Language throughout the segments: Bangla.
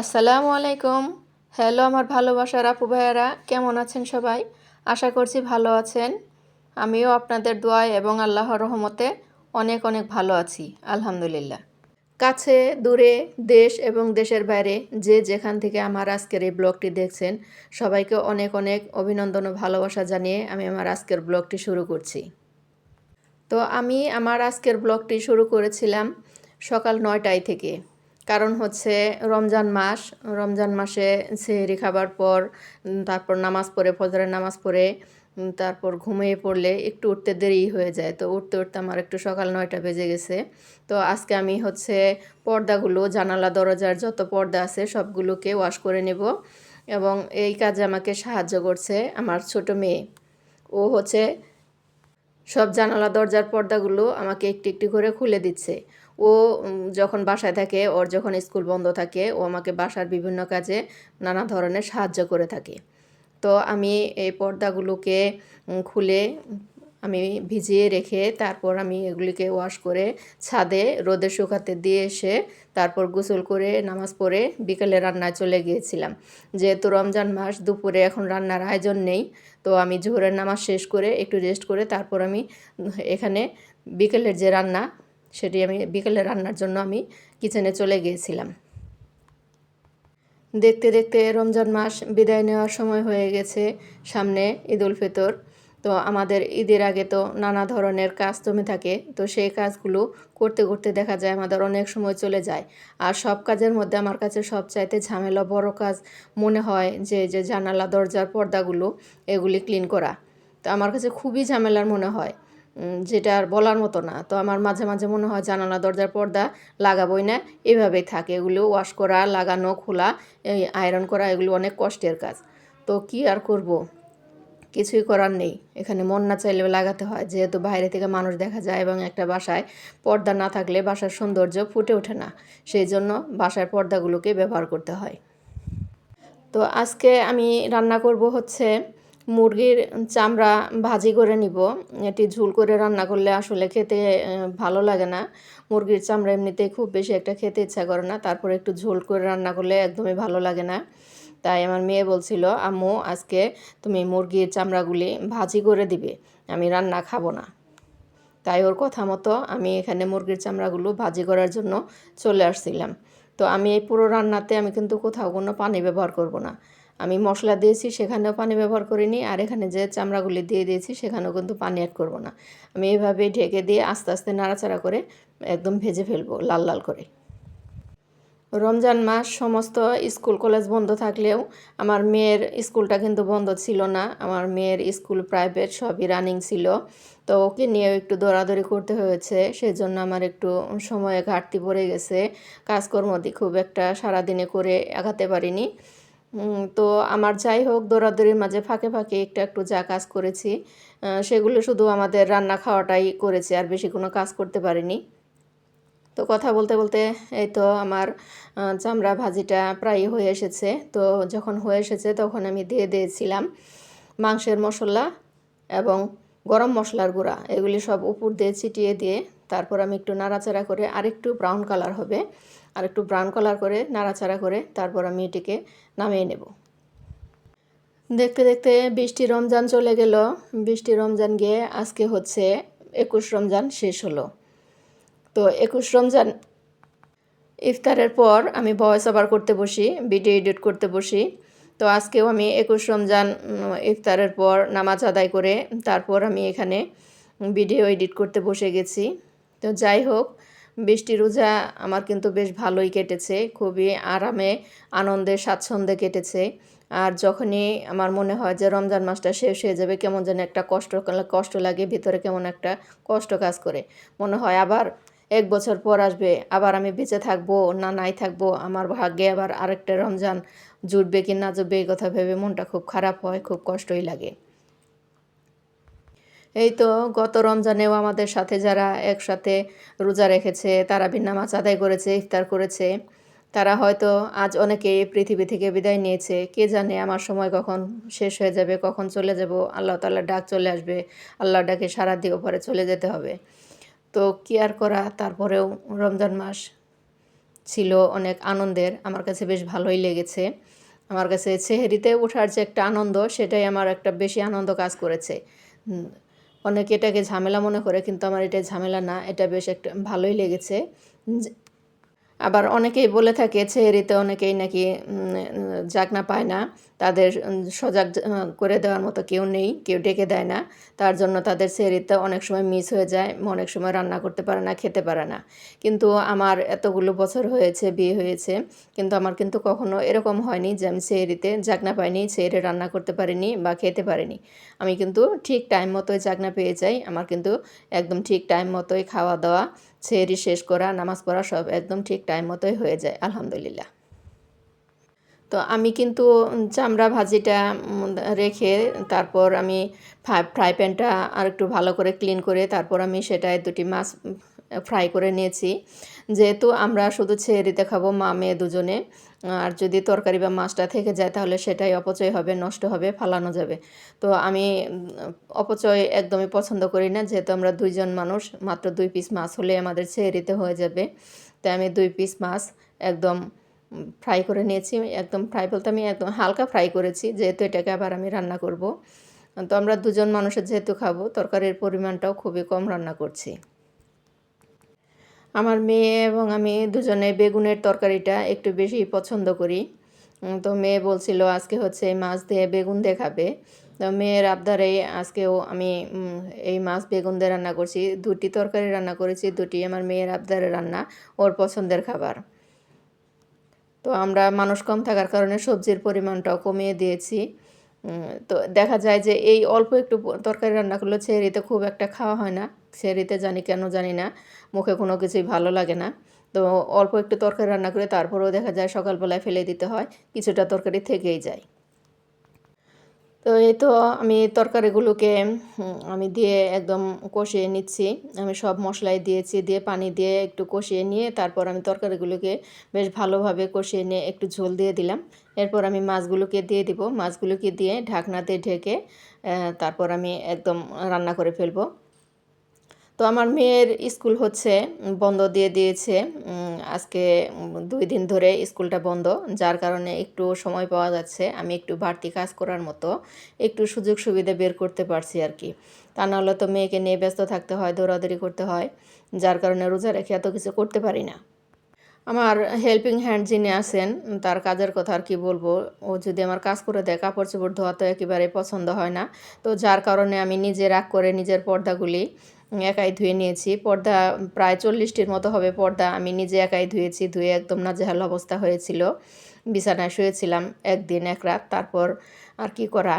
আসসালামু আলাইকুম। হ্যালো আমার ভালোবাসার আপু ভাইয়ারা, কেমন আছেন সবাই? আশা করছি ভালো আছেন। আমিও আপনাদের দোয়ায় এবং আল্লাহর রহমতে অনেক অনেক ভালো আছি, আলহামদুলিল্লাহ। কাছে দূরে দেশ এবং দেশের বাইরে যে যেখান থেকে আমার আজকের এই ব্লগটি দেখছেন, সবাইকে অনেক অনেক অভিনন্দন ও ভালোবাসা জানিয়ে আমি আমার আজকের ব্লগটি শুরু করছি। তো আমি আমার আজকের ব্লগটি শুরু করেছিলাম সকাল 9টায় থেকে। কারণ হচ্ছে রমজান মাসে সেহরি খাবার পর তারপর নামাজ পড়ে ফজরের নামাজ পড়ে তারপর ঘুমিয়ে পড়লে একটু উঠতে দেরি হয়ে যায়। তো উঠতে উঠতে আমার একটু সকাল 9টা বেজে গেছে। তো আজকে আমি হচ্ছে পর্দাগুলো, জানালা দরজার যত পর্দা আছে সবগুলোকে ওয়াশ করে নেব, এবং এই কাজে আমাকে সাহায্য করছে আমার ছোট মেয়ে। ও হচ্ছে সব জানালা দরজার পর্দাগুলো আমাকে একটু একটু করে খুলে দিচ্ছে। ও যখন বাসায় থাকে, ওর যখন স্কুল বন্ধ থাকে, ও আমাকে বাসার বিভিন্ন কাজে নানা ধরনের সাহায্য করে থাকে। তো আমি এই পর্দাগুলোকে খুলে আমি ভিজিয়ে রেখে তারপর আমি এগুলিকে ওয়াশ করে ছাদে রোদে শুকাতে দিয়ে এসে তারপর গোসল করে নামাজ পড়ে বিকেলে রান্নায় চলে গিয়েছিলাম। যেহেতু রমজান মাস, দুপুরে এখন রান্নার আয়োজন নেই, তো আমি জোহরের নামাজ শেষ করে একটু রেস্ট করে তারপর আমি এখানে বিকেলের যে রান্না, সেটি আমি বিকেলে রান্নার জন্য আমি কিচেনে চলে গিয়েছিলাম। দেখতে দেখতে রমজান মাস বিদায় নেওয়ার সময় হয়ে গেছে। সামনে ঈদ উল ফিতর। তো আমাদের ঈদের আগে তো নানা ধরনের কাজ জমে থাকে। তো সেই কাজগুলো করতে করতে দেখা যায় আমাদের অনেক সময় চলে যায়। আর সব কাজের মধ্যে আমার কাছে সবচাইতে ঝামেলা বড় কাজ মনে হয় যে জানালা দরজার পর্দাগুলো এগুলি ক্লিন করা। তো আমার কাছে খুবই ঝামেলার মনে হয়, যেটা আর বলার মতো না। তো আমার মাঝে মাঝে মনে হয় জানালা দরজার পর্দা লাগাবোই না, এভাবেই থাকে। এগুলো ওয়াশ করা, লাগানো, খোলা, এই আয়রন করা, এগুলো অনেক কষ্টের কাজ। তো কি আর করব, কিছুই করার নেই। এখানে মন না চাইলেও লাগাতে হয়, যেহেতু বাইরে থেকে মানুষ দেখা যায় এবং একটা বাসায় পর্দা না থাকলে বাসার সৌন্দর্য ফুটে ওঠে না। সেই জন্য বাসার পর্দাগুলোকে ব্যবহার করতে হয়। তো আজকে আমি রান্না করব হচ্ছে মুরগির চামড়া ভাজি করে নিব। এটি ঝোল করে রান্না করলে আসলে খেতে ভালো লাগে না। মুরগির চামড়া এমনিতেই খুব বেশি একটা খেতে ইচ্ছা করে না, তারপরে একটু ঝোল করে রান্না করলে একদমই ভালো লাগে না। তাই আমার মেয়ে বলছিল, আম্মু আজকে তুমি মুরগির চামড়াগুলি ভাজি করে দিবে, আমি রান্না খাবো না। তাই ওর কথা মতো আমি এখানে মুরগির চামড়াগুলো ভাজি করার জন্য চলে আসছিলাম। তো আমি এই পুরো রান্নাতে আমি কিন্তু কোথাও কোনো পানি ব্যবহার করব না। আমি মশলা দিয়েছি সেখানেও পানি ব্যবহার করিনি, আর এখানে যে চামড়াগুলি দিয়ে দিয়েছি সেখানেও কিন্তু পানি অ্যাড করব না। আমি এইভাবেই ঢেকে দিয়ে আস্তে আস্তে নাড়াচাড়া করে একদম ভেজে ফেলবো লাল লাল করে। রমজান মাস সমস্ত স্কুল কলেজ বন্ধ থাকলেও আমার মেয়ের স্কুলটা কিন্তু বন্ধ ছিল না। আমার মেয়ের স্কুল প্রাইভেট সবই রানিং ছিল। তো ওকে নিয়েও একটু দৌড়াদৌড়ি করতে হয়েছে, সেজন্য আমার একটু সময়ে ঘাটতি পড়ে গেছে। কাজকর্ম খুব একটা সারাদিনে করে আগাতে পারিনি। তো আমার যাই হোক, দৌড়াদৌড়ির মাঝে ফাঁকে ফাঁকে একটু একটু যা কাজ করেছি, সেগুলো শুধু আমাদের রান্না খাওয়াটাই করেছি, আর বেশি কোনো কাজ করতে পারিনি। তো কথা বলতে বলতে এই তো আমার চামড়া ভাজিটা প্রায় হয়ে এসেছে। তো যখন হয়ে এসেছে তখন আমি দিয়ে দিয়েছিলাম মাংসের মশলা এবং গরম মশলার গুঁড়া, এগুলি সব উপর দিয়ে ছিটিয়ে দিয়ে তারপর আমি একটু নাড়াচাড়া করে আরেকটু ব্রাউন কালার হবে, আরেকটু ব্রাউন কালার করে নাড়াচাড়া করে তারপর আমি এটিকে নামিয়ে নেব। দেখতে দেখতে 20টি রমজান চলে গেল। 20টি রমজান গিয়ে আজকে হচ্ছে 21 রমজান শেষ হলো। তো 21 রমজান ইফতারের পর আমি ভয়েস ওভার করতে বসি, ভিডিও এডিট করতে বসি। তো আজকেও আমি 21 রমজান ইফতারের পর নামাজ আদায় করে তারপর আমি এখানে ভিডিও এডিট করতে বসে গেছি। তো যাই হোক, 20টি রোজা আমার কিন্তু বেশ ভালোই কেটেছে, খুবই আরামে আনন্দে স্বাচ্ছন্দ্যে কেটেছে। আর যখনই আমার মনে হয় যে রমজান মাসটা শেষ হয়ে যাবে, কেমন যেন একটা কষ্ট লাগে ভিতরে, কেমন একটা কষ্ট কাজ করে। মনে হয় আবার 1 বছর পর আসবে, আবার আমি বেঁচে থাকবো না নাই থাকবো, আমার ভাগ্যে আবার আরেকটা রমজান জুটবে কি না জুটবে, এই কথা ভেবে মনটা খুব খারাপ হয়, খুব কষ্টই লাগে। এই তো গত রমজানেও আমাদের সাথে যারা একসাথে রোজা রেখেছে, তারাবির নামাজ আদায় করেছে, ইফতার করেছে, তারা হয়তো আজ অনেকেই পৃথিবী থেকে বিদায় নিয়েছে। কে জানে আমার সময় কখন শেষ হয়ে যাবে, কখন চলে যাব, আল্লাহ তাআলার ডাক চলে আসবে, আল্লাহর ডাকে সাড়া দিয়ে পরে চলে যেতে হবে। তো কি আর করা, তারপরেও রমজান মাস ছিল অনেক আনন্দের, আমার কাছে বেশ ভালোই লেগেছে। আমার কাছে সেহরিতে ওঠার যে একটা আনন্দ, সেটাই আমার একটা বেশি আনন্দ কাজ করেছে। অনেকে এটাকে ঝামেলা মনে করে, কিন্তু আমার এটা ঝামেলা না, এটা বেশ একটা ভালোই লেগেছে। আবার অনেকেই বলে থাকে সেহরিতে অনেকেই নাকি জাগনা পায় না, তাদের সজাগ করে দেওয়ার মতো কেউ নেই, কেউ ডেকে দেয় না, তার জন্য তাদের সেহরিতে অনেক সময় মিস হয়ে যায়, অনেক সময় রান্না করতে পারে না, খেতে পারে না। কিন্তু আমার এতগুলো বছর হয়েছে, বিয়ে হয়েছে, কিন্তু আমার কিন্তু কখনো এরকম হয়নি যে আমি সেহরিতে জাগনা পাইনি, সেহরি রান্না করতে পারিনি বা খেতে পারিনি। আমি কিন্তু ঠিক টাইম মতোই জাগনা পেয়ে যাই। আমার কিন্তু একদম ঠিক টাইম মতোই খাওয়া দাওয়া, সেহরি শেষ করা, নামাজ পড়া সব একদম ঠিক টাইম মতোই হয়ে যায়, আলহামদুলিল্লাহ। তো আমি কিন্তু চামড়া ভাজিটা রেখে তারপর আমি ফ্রাই প্যানটা আরেকটু ভালো করে ক্লিন করে তারপর আমি সেটায় দুটি মাছ ফ্রাই করে নিয়েছি। যেহেতু আমরা শুধু সেহরিতে খাবো, মা মেয়ে দুজনে, আর যদি তরকারি বা মাছটা থেকে যায় তাহলে সেটাই অপচয় হবে, নষ্ট হবে, ফালানো যাবে। তো আমি অপচয় একদমই পছন্দ করি না, যেহেতু আমরা 2 জন মানুষ, মাত্র 2 পিস মাছ হলে আমাদের সেহরিতে হয়ে যাবে। তাই আমি 2 পিস মাছ একদম ফ্রাই করে নিয়েছি। একদম ফ্রাই বলতে আমি একদম হালকা ফ্রাই করেছি, যেহেতু এটাকে আবার আমি রান্না করব। তো আমরা 2 জন মানুষের যেহেতু খাবো, তরকারির পরিমাণটাও খুবই কম রান্না করছি। আমার মেয়ে এবং আমি দুজনে বেগুনের তরকারিটা একটু বেশি পছন্দ করি। তো মেয়ে বলছিল আজকে হচ্ছে এই মাছ দিয়ে বেগুন দিয়ে খাবে। তো মেয়ের আবদারে আজকেও আমি এই মাছ বেগুন দিয়ে রান্না করছি। 2টি তরকারি রান্না করেছি, 2টি আমার মেয়ের আবদারে রান্না, ওর পছন্দের খাবার। তো আমরা মানুষ কম থাকার কারণে সবজির পরিমাণটাও কমিয়ে দিয়েছি। তো দেখা যায় যে এই অল্প একটু তরকারি রান্না করলে সেহরিতে খুব একটা খাওয়া হয় না। সেহরিতে কেন জানি না, মুখে কোনো কিছুই ভালো লাগে না। তো অল্প একটু তরকারি রান্না করে তারপরেও দেখা যায় সকালবেলায় ফেলে দিতে হয়, কিছুটা তরকারি থেকেই যায়। তো এই তো আমি তরকারিগুলোকে আমি দিয়ে একদম কষিয়ে নিচ্ছি। আমি সব মশলাই দিয়েছি, দিয়ে পানি দিয়ে একটু কষিয়ে নিয়ে তারপর আমি তরকারিগুলোকে বেশ ভালোভাবে কষিয়ে নিয়ে একটু ঝোল দিয়ে দিলাম। এরপর আমি মাছগুলোকে দিয়ে দিব। মাছগুলোকে দিয়ে ঢাকনা দিয়ে ঢেকে তারপর আমি একদম রান্না করে ফেলবো। তো আমার মেয়ের স্কুল হচ্ছে বন্ধ দিয়ে দিয়েছে। আজকে 2 দিন ধরে স্কুলটা বন্ধ। যার কারণে একটু সময় পাওয়া যাচ্ছে। আমি একটু বাড়তি কাজ করার মতো একটু সুযোগ সুবিধা বের করতে পারছি আরকি। তা নাহলে তো মেয়েকে নিয়ে ব্যস্ত থাকতে হয়, দৌড়াদৌড়ি করতে হয়। যার কারণে রোজা রেখে এত কিছু করতে পারি না। আমার হেল্পিং হ্যান্ড যিনি আছেন, তার কাজের কথা আর কি বলবো। ও যদি আমার কাজ করে দেয়, কাপড়-চোপড় ধোয়া তো একেবারেই পছন্দ হয় না। তো যার কারণে আমি নিজে রাগ করে নিজের পর্দাগুলি একাই ধুয়ে নিয়েছি। পর্দা প্রায় 40টির মতো হবে পর্দা আমি নিজে একাই ধুয়েছি। ধুয়ে একদম নাজেহাল অবস্থা হয়েছিল। বিছানায় শুয়েছিলাম 1 দিন 1 রাত। তারপর আর কি করা,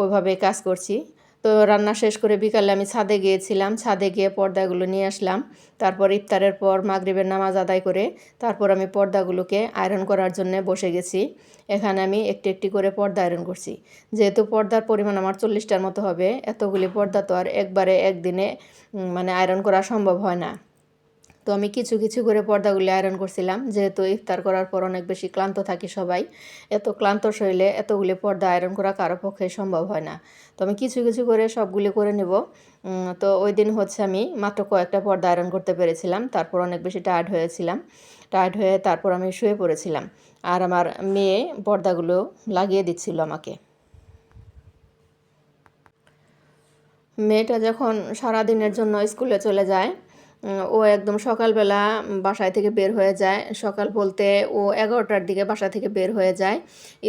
ওইভাবেই কাজ করছি। তো রান্না শেষ করে বিকালে আমি ছাদে গিয়েছিলাম। ছাদে গিয়ে পর্দাগুলো নিয়ে আসলাম। তারপর ইফতারের পর মাগরিবের নামাজ আদায় করে তারপর আমি পর্দাগুলোকে আয়রন করার জন্যে বসে গেছি। এখানে আমি একটি একটি করে পর্দা আয়রন করছি। যেহেতু পর্দার পরিমাণ আমার 40টার মতো হবে, এতগুলি পর্দা তো আর একবারে একদিনে মানে আয়রন করা সম্ভব হয় না। তো আমি কিছু কিছু করে পর্দাগুলি আয়রন করছিলাম, যেহেতু ইফতার করার পর অনেক বেশি ক্লান্ত থাকি সবাই। এত ক্লান্ত শরীরে এতগুলি পর্দা আয়রন করা কারো পক্ষে সম্ভব হয় না। তো আমি কিছু কিছু করে সবগুলি করে নেব। তো ওই দিন হচ্ছে আমি মাত্র কয়েকটা পর্দা আয়রন করতে পেরেছিলাম। তারপর অনেক বেশি টায়ার্ড হয়েছিলাম। টায়ার্ড হয়ে তারপর আমি শুয়ে পড়েছিলাম। আর আমার মেয়ে পর্দাগুলো লাগিয়ে দিচ্ছিল আমাকে। মেয়েটা যখন সারাদিনের জন্য স্কুলে চলে যায়, ও একদম সকালবেলা বাসায় থেকে বের হয়ে যায়। সকাল বলতে ও 11টার দিকে বাসা থেকে বের হয়ে যায়।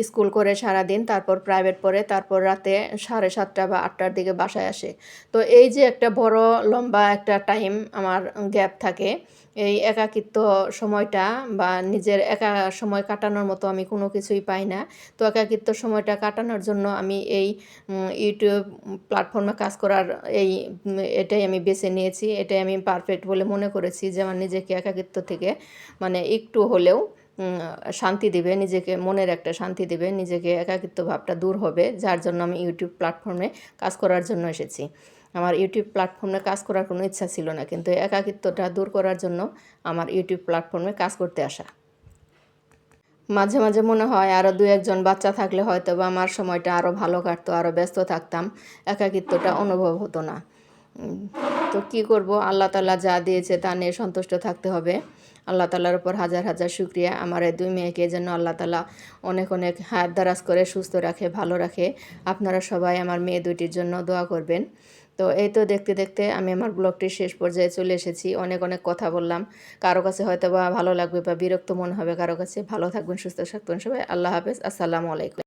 স্কুল করে সারাদিন, তারপর প্রাইভেট পড়ে, তারপর রাতে 7:30 বা 8টার দিকে বাসায় আসে। তো এই যে একটা বড় লম্বা একটা টাইম আমার গ্যাপ থাকে, এই একাকিত্ব সময়টা বা নিজের একা সময় কাটানোর মতো আমি কোনো কিছুই পাই না। তো একাকিত্ব সময়টা কাটানোর জন্য আমি এই ইউটিউব প্ল্যাটফর্মে কাজ করার এটাই আমি বেছে নিয়েছি। এটাই আমি পারফেক্ট বলে মনে করেছি যে আমার নিজেকে একাকিত্ব থেকে মানে একটু হলেও শান্তি দিবে, নিজেকে মনের একটা শান্তি দিবে, নিজেকে একাকিত্ব ভাবটা দূর হবে, যার জন্য আমি ইউটিউব প্ল্যাটফর্মে কাজ করার জন্য এসেছি। আমার ইউটিউব প্ল্যাটফর্মে কাজ করার কোনো ইচ্ছা ছিল না, কিন্তু একাকিত্বটা দূর করার জন্য আমার ইউটিউব প্ল্যাটফর্মে কাজ করতে আসা। মাঝে মাঝে মনে হয় আরও 2-1 জন বাচ্চা থাকলে হয়তোবা আমার সময়টা আরও ভালো কাটতো, আরও ব্যস্ত থাকতাম, একাকিত্বটা অনুভব হতো না। তো কী করব, আল্লাহ তাআলা যা দিয়েছে তা নিয়ে সন্তুষ্ট থাকতে হবে। আল্লাহ তাআলার উপর হাজার হাজার শুকরিয়া, আমার এই 2 মেয়েকে যেন আল্লাহ তাআলা অনেক অনেক হায়াত দারাজ করে সুস্থ রাখে, ভালো রাখে। আপনারা সবাই আমার মেয়ে দুটির জন্য দোয়া করবেন। তো এই তো দেখতে দেখতে আমি আমার ব্লগটির শেষ পর্যায়ে চলে এসেছি। অনেক অনেক কথা বললাম। কারো কাছে হয়তো বা ভালো লাগবে বা বিরক্ত মনে হবে কারো কাছে। ভালো থাকবেন, সুস্থ থাকবেন সবাই। আল্লাহ হাফেজ। আসসালামু আলাইকুম।